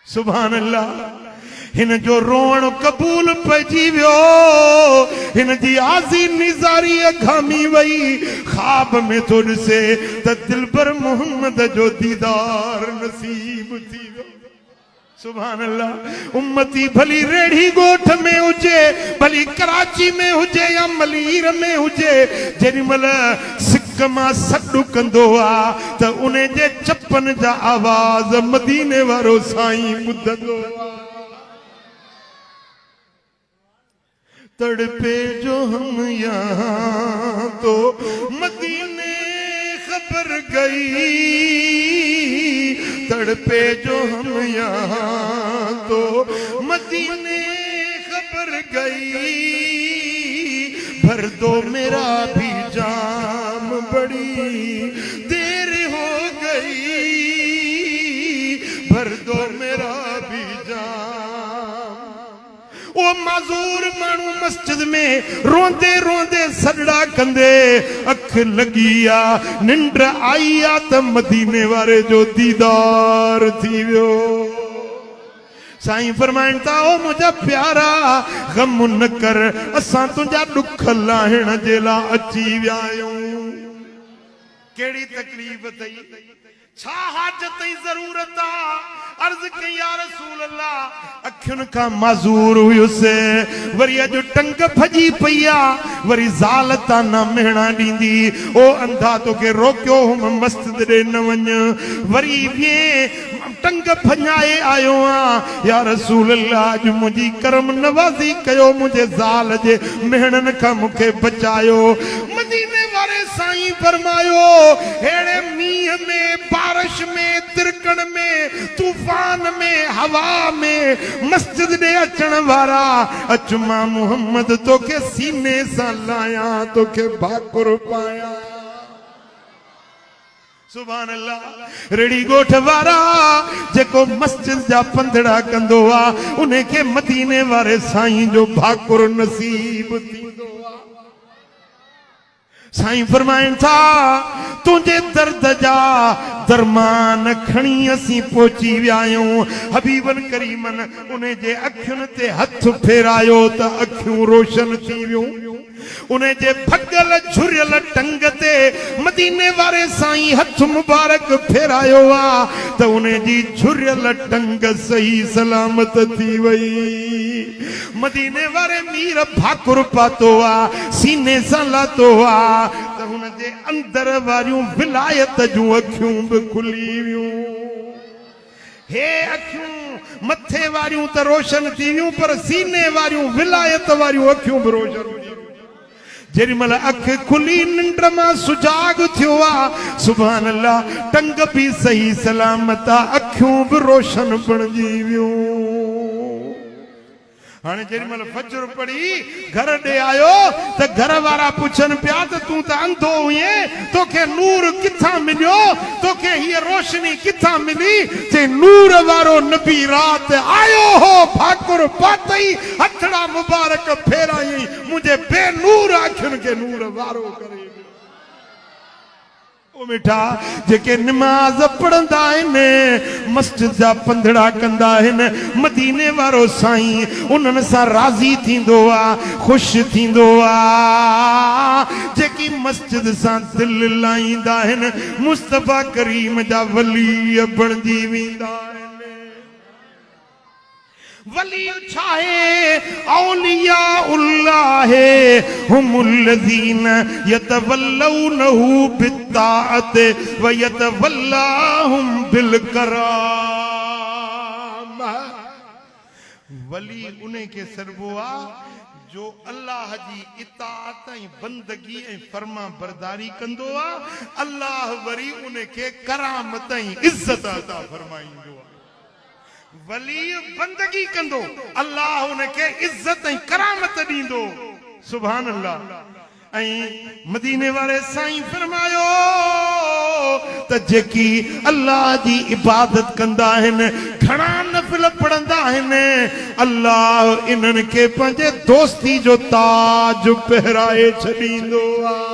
सुभान अल्लाह। हिन जो रोण कबूल पइजी वियो, हिन जी आज़ी निज़ारी घामी वई, ख्वाब में तो ॾिसे त दिलबर मोहम्मद जो दीदार नसीब थी वियो। सुभान अल्लाह। उम्मती भली रेढ़ी गोठ में हुजे, भली कराची में हुजे या मलीर में हुजे, जेॾी महिल सिक मां सॾु कंदो आ त उन जे चपन जा आवाज़ मदीने वारो साईं ॿुधंदो आ। तड़पे जो हम यहाँ तो मदीने खबर गई, तड़पे जो हम यहाँ तो मदीने खबर गई, भर दो मेरा भी जाम बड़ी देर हो गई, भर दो मेरा भी जाम। वो माजूर मानू मस्जिद में रोंदे रोंदे सजड़ा कंदे, अख लगी आ निंड आई आ त मदीने वारे जो दीदार थी वियो। साईं फरमाइन था ओ मुझा प्यारा गम न कर, असां तुंहिंजा दुख लाहिण जे लाइ अची विया आहियूं। कहिड़ी तकलीफ़ अथई, छा हाजत जी ज़रूरत आ? अर्ज़ कई या रसूल अल्लाह, अखियुनि खां माज़ूर हुयुसि, वरी अॼु टंग फजी पई आ, वरी ज़ाल ताना मेहणा ॾींदी, ओ अंधा तोखे रोकियो हुम मस्जिद ॾे न वञ, वरी वीएं टंग फञाए आयो आ, या रसूल अल्लाह अॼु मुंहिंजी करम नवाज़ी कयो, मुंहिंजे ज़ाल जे मेहणनि खां मूंखे बचायो। मदीने वारे साईं फरमायो, हेड़े मींहं में, बारिश में, तिरकण में, तूफान में, हवा में मस्जिद ॾे अचण वारा, अच मां मोहम्मद तोखे सीने सां लाया, तोखे भाकुर पाया। सुभान अल्लाह। रेड़ी गोठ वारा जेको मस्जिद जा पंधड़ा कंदो आ, उन्हें के मदीने वारे साईं जो भाकुर नसीब थींदो आ। साईं फरमाइन था, तुझे दर्द जा दरमान खणी असीं पहुची विया आहियूं। हबीबन करीमन उन्हें जे अखियुनि ते हथ फेरायो त अखियूं रोशन थी वियूं। उन्हें जे भगल झुरियल टंग ते मदीने वारे साईं हथ मुबारक फेरायो आ त उन्हें जी झुरियल टंग सही सलामत थी वई। मदीने वारे मीर भाकुर पातो आ, सीने सां लातो आ त हुन जे अंदर वारियूं विलायत जूं अखियूं भी खुली वियूं। हे अखियूं मथे वारियूं त रोशन थी वियूं, पर सीने वारियूं विलायत वारियूं अखियूं भी रोशन। जेॾी महिल अख खुली निंड मां सुजाग थियो आ, सुभान अल्लाह, टंग भी सही सलामत आ, अखियूं भी रोशन बणजी वियूं। हाणे जेॾी महिल फजर पड़ी घर ॾे आयो त घर वारा पुछनि पिया त तूं त अंधो हुए, तोखे नूर किथां मिलियो, तोखे हीअ रोशनी किथां मिली? ते नूर वारो नबी रात आयो हो, भाकुर पातई, हथड़ा मुबारक फेराई, मुझे बेनूर अखियुनि खे नूर वारो करे। ओ मिठा जेके नमाज पढ़ंदा आहिनि, मस्जिद जा पंधड़ा कंदा आहिनि, मदीने वारो साईं उन्हनि सां राज़ी थींदो आ, ख़ुशि थींदो आ। जेकी मस्जिद सां दिलि लाईंदा आहिनि, मुस्तफ़ा करीम जा वली बणजी वेंदा आहिनि। वली छाहे औलिया उल्लाह हुमुल्लज़ीन यतवल्लौनहु बित्ताअत व यतवल्लाहुम बिलकराम। वली उन्हें के सरबोआ जो अल्लाह जी इताअत ऐं बंदगी ऐं फर्मा बरदारी कंदो आ, अल्लाह वरी उन्हें के करामत ऐं इज्जत अता फरमाईंदो आ। वली बंदगी कंदो, अल्लाह उनके इज्जत ऐं करामत ॾींदो। सुभान अल्लाह। ऐं मदीने वारे साईं फरमायो त जेकी अल्लाह जी इबादत कंदा आहिनि, घणा नफ़िल पढ़ंदा आहिनि, अल्लाह इन्हनि खे पंहिंजे दोस्ती जो ताज पहिराए छॾींदो आहे।